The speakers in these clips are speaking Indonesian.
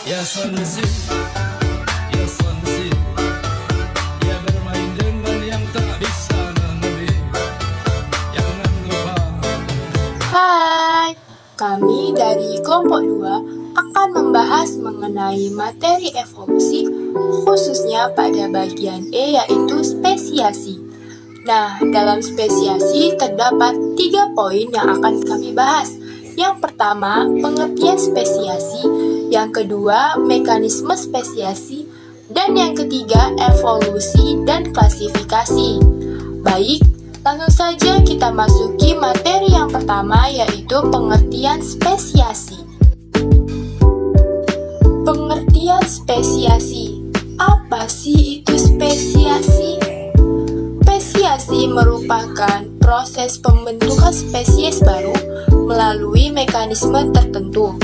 Ya sensi, ya sensi, ya bermain dengan yang tak bisa mengerti. Jangan lupa. Hai, kami dari kelompok 2 akan membahas mengenai materi evolusi khususnya pada bagian E yaitu spesiasi. Nah, dalam spesiasi terdapat 3 poin yang akan kami bahas. Yang pertama, pengertian spesiasi, yang kedua, mekanisme spesiasi, dan yang ketiga, evolusi dan klasifikasi. Baik, langsung saja kita masuki materi yang pertama yaitu pengertian spesiasi. Pengertian spesiasi. Apa sih itu spesiasi? Spesiasi merupakan proses pembentukan spesies baru melalui mekanisme tertentu.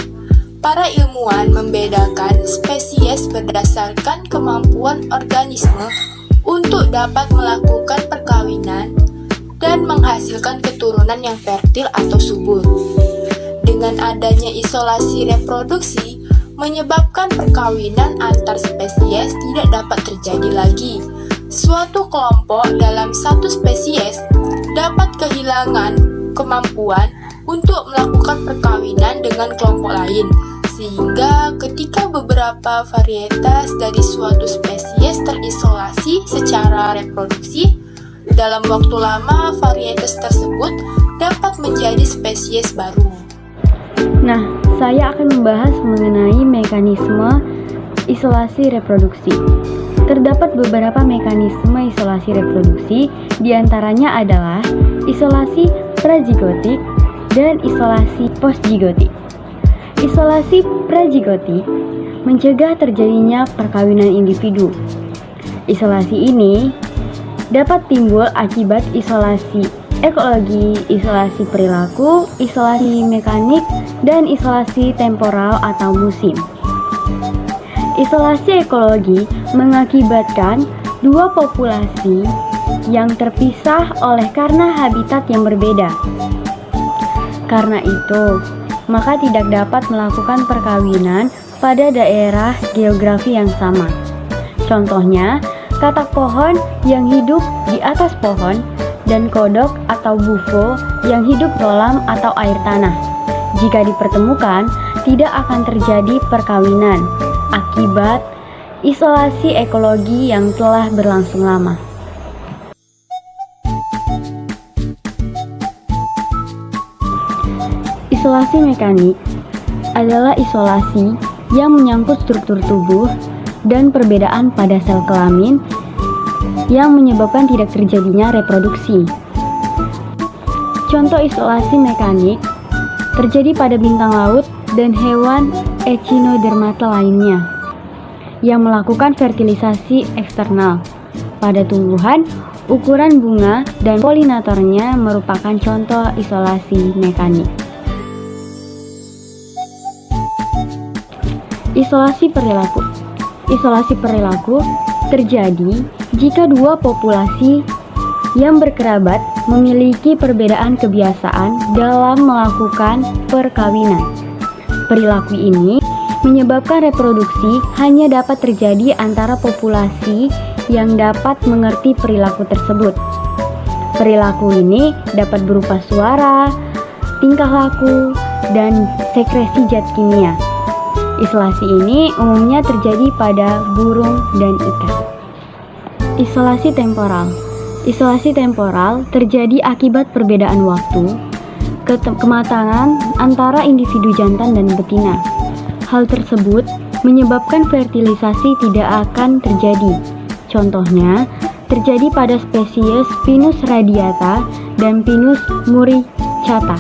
Para ilmuwan membedakan spesies berdasarkan kemampuan organisme untuk dapat melakukan perkawinan dan menghasilkan keturunan yang fertil atau subur. Dengan adanya isolasi reproduksi, menyebabkan perkawinan antar spesies tidak dapat terjadi lagi. Suatu kelompok dalam satu spesies dapat kehilangan kemampuan untuk melakukan perkawinan dengan kelompok lain, sehingga ketika beberapa varietas dari suatu spesies terisolasi secara reproduksi, dalam waktu lama varietas tersebut dapat menjadi spesies baru. Nah, saya akan membahas mengenai mekanisme isolasi reproduksi. Terdapat beberapa mekanisme isolasi reproduksi, diantaranya adalah isolasi prazigotik dan isolasi postzigotik. Isolasi prazigotik mencegah terjadinya perkawinan individu. Isolasi ini dapat timbul akibat isolasi ekologi, isolasi perilaku, isolasi mekanik, dan isolasi temporal atau musim. Isolasi ekologi mengakibatkan dua populasi yang terpisah oleh karena habitat yang berbeda. Karena itu, maka tidak dapat melakukan perkawinan pada daerah geografi yang sama. Contohnya, katak pohon yang hidup di atas pohon dan kodok atau bufo yang hidup kolam atau air tanah. Jika dipertemukan, tidak akan terjadi perkawinan akibat isolasi ekologi yang telah berlangsung lama. Isolasi mekanik adalah isolasi yang menyangkut struktur tubuh dan perbedaan pada sel kelamin yang menyebabkan tidak terjadinya reproduksi. Contoh isolasi mekanik terjadi pada bintang laut dan hewan echinodermata lainnya yang melakukan fertilisasi eksternal. Pada tumbuhan, ukuran bunga dan polinatornya merupakan contoh isolasi mekanik. Isolasi perilaku. Isolasi perilaku terjadi jika dua populasi yang berkerabat memiliki perbedaan kebiasaan dalam melakukan perkawinan. Perilaku ini menyebabkan reproduksi hanya dapat terjadi antara populasi yang dapat mengerti perilaku tersebut. Perilaku ini dapat berupa suara, tingkah laku, dan sekresi zat kimia. Isolasi ini umumnya terjadi pada burung dan ikan. Isolasi temporal. Isolasi temporal terjadi akibat perbedaan waktu, kematangan antara individu jantan dan betina. Hal tersebut menyebabkan fertilisasi tidak akan terjadi. Contohnya, terjadi pada spesies Pinus radiata dan Pinus muricata.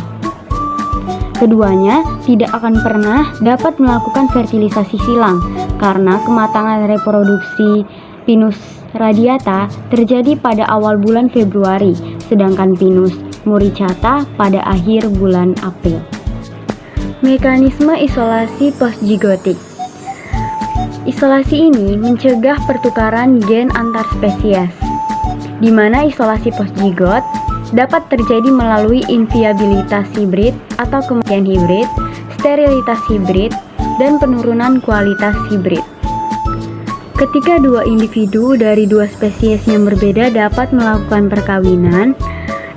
Keduanya tidak akan pernah dapat melakukan fertilisasi silang karena kematangan reproduksi Pinus radiata terjadi pada awal bulan Februari, sedangkan Pinus muricata pada akhir bulan April. Mekanisme isolasi postzigotik. Isolasi ini mencegah pertukaran gen antar spesies, di mana isolasi postzigot dapat terjadi melalui inviabilitas hibrid atau kematian hibrid, sterilitas hibrid, dan penurunan kualitas hibrid. Ketika dua individu dari dua spesies yang berbeda dapat melakukan perkawinan,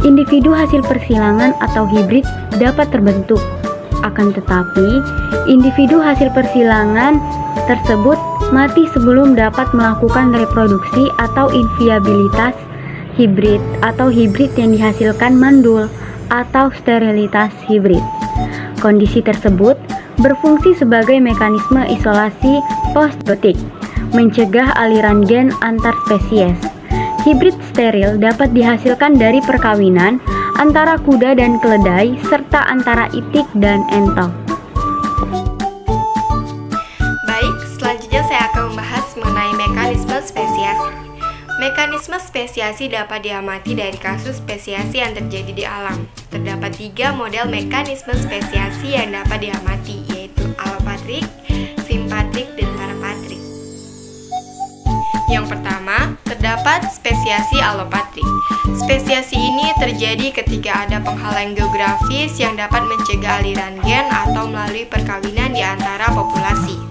individu hasil persilangan atau hibrid dapat terbentuk. Akan tetapi, individu hasil persilangan tersebut mati sebelum dapat melakukan reproduksi atau inviabilitas hibrid atau hibrid yang dihasilkan mandul atau sterilitas hibrid. Kondisi tersebut berfungsi sebagai mekanisme isolasi postbiotik, mencegah aliran gen antar spesies. Hibrid steril dapat dihasilkan dari perkawinan antara kuda dan keledai serta antara itik dan entok. Baik, selanjutnya saya akan membahas mengenai mekanisme spesiasi. Mekanisme spesiasi dapat diamati dari kasus spesiasi yang terjadi di alam. Terdapat 3 model mekanisme spesiasi yang dapat diamati, yaitu alopatrik, simpatrik, dan parapatrik. Yang pertama, terdapat spesiasi alopatrik. Spesiasi ini terjadi ketika ada penghalang geografis yang dapat mencegah aliran gen atau melalui perkawinan di antara populasi.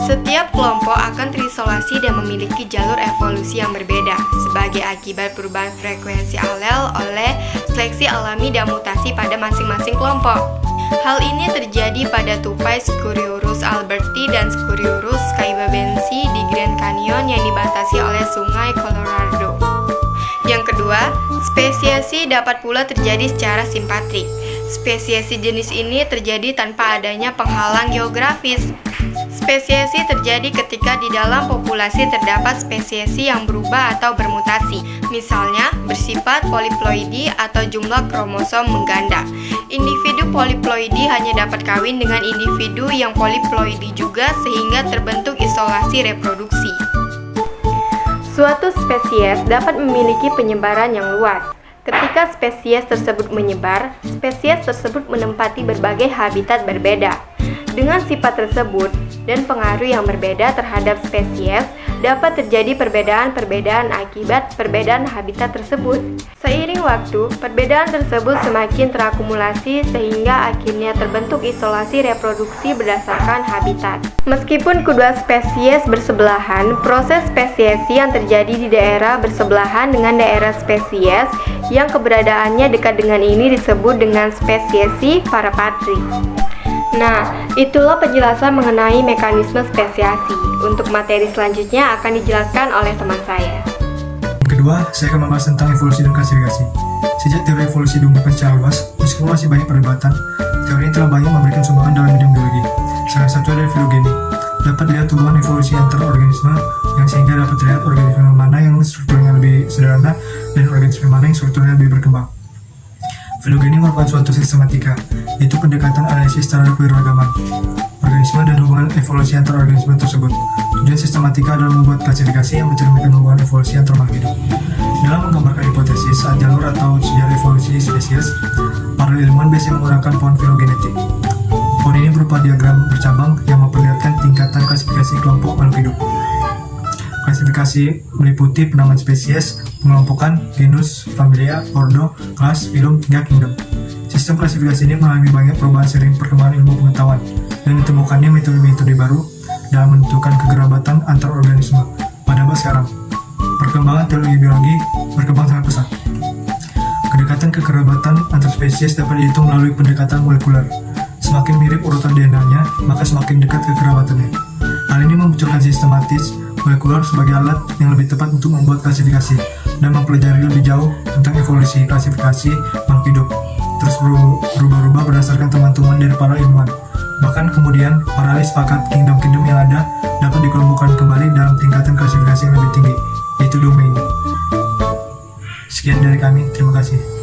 Setiap kelompok akan terisolasi dan memiliki jalur evolusi yang berbeda sebagai akibat perubahan frekuensi alel oleh seleksi alami dan mutasi pada masing-masing kelompok. Hal ini terjadi pada tupai Scurriurus alberti dan Scurriurus caibabensi di Grand Canyon yang dibatasi oleh Sungai Colorado. Yang kedua, spesiasi dapat pula terjadi secara simpatrik. Spesiasi jenis ini terjadi tanpa adanya penghalang geografis. Spesiasi terjadi ketika di dalam populasi terdapat spesiasi yang berubah atau bermutasi, misalnya bersifat poliploidi atau jumlah kromosom mengganda. Individu poliploidi hanya dapat kawin dengan individu yang poliploidi juga sehingga terbentuk isolasi reproduksi. Suatu spesies dapat memiliki penyebaran yang luas. Ketika spesies tersebut menyebar, spesies tersebut menempati berbagai habitat berbeda. Dengan sifat tersebut dan pengaruh yang berbeda terhadap spesies, dapat terjadi perbedaan-perbedaan akibat perbedaan habitat tersebut. Seiring waktu, perbedaan tersebut semakin terakumulasi sehingga akhirnya terbentuk isolasi reproduksi berdasarkan habitat. Meskipun kedua spesies bersebelahan, proses spesiasi yang terjadi di daerah bersebelahan dengan daerah spesies yang keberadaannya dekat dengan ini disebut dengan spesiasi parapatrik. Nah, itulah penjelasan mengenai mekanisme spesiasi. Untuk materi selanjutnya akan dijelaskan oleh teman saya. Kedua, saya akan membahas tentang evolusi dan klasifikasi. Sejak teori evolusi diungkapkan secara luas, meskipun masih banyak perdebatan, teori ini telah banyak memberikan sumbangan dalam bidang biologi. Salah satu adalah filogeni. Dapat dilihat hubungan evolusi antar organisme yang sehingga dapat terlihat organisme mana yang strukturnya lebih sederhana dan organisme mana yang strukturnya lebih berkembang. Filogeni merupakan suatu sistematika, yaitu pendekatan analisis terhadap keberagaman organisme dan hubungan evolusi antar organisme tersebut. Tujuan sistematika adalah membuat klasifikasi yang mencerminkan hubungan evolusi antar makhluk hidup. Dalam menggambarkan hipotesis jalur atau sejarah evolusi spesies, para ilmuwan biasanya menggunakan pohon filogenetik. Pohon ini berupa diagram bercabang yang memperlihatkan tingkatan klasifikasi kelompok makhluk hidup. Klasifikasi meliputi penamaan spesies, pengelompokan, genus, familia, ordo, kelas, filum, hingga kingdom. Sistem klasifikasi ini mengalami banyak perubahan seiring perkembangan ilmu pengetahuan dan ditemukannya metode-metode baru dalam menentukan kekerabatan antar organisme. Pada masa sekarang, perkembangan teori biologi berkembang sangat pesat. Kedekatan kekerabatan antar spesies dapat dihitung melalui pendekatan molekuler. Semakin mirip urutan DNA-nya, maka semakin dekat kekerabatannya. Hal ini memunculkan sistematis molekuler sebagai alat yang lebih tepat untuk membuat klasifikasi dan mempelajari lebih jauh tentang evolusi klasifikasi makhluk hidup, terus berubah-ubah berdasarkan teman-teman dari para ilmuwan. Bahkan kemudian, para ahli sepakat kingdom-kingdom yang ada dapat dikelompokkan kembali dalam tingkatan klasifikasi yang lebih tinggi, yaitu domain. Sekian dari kami, terima kasih.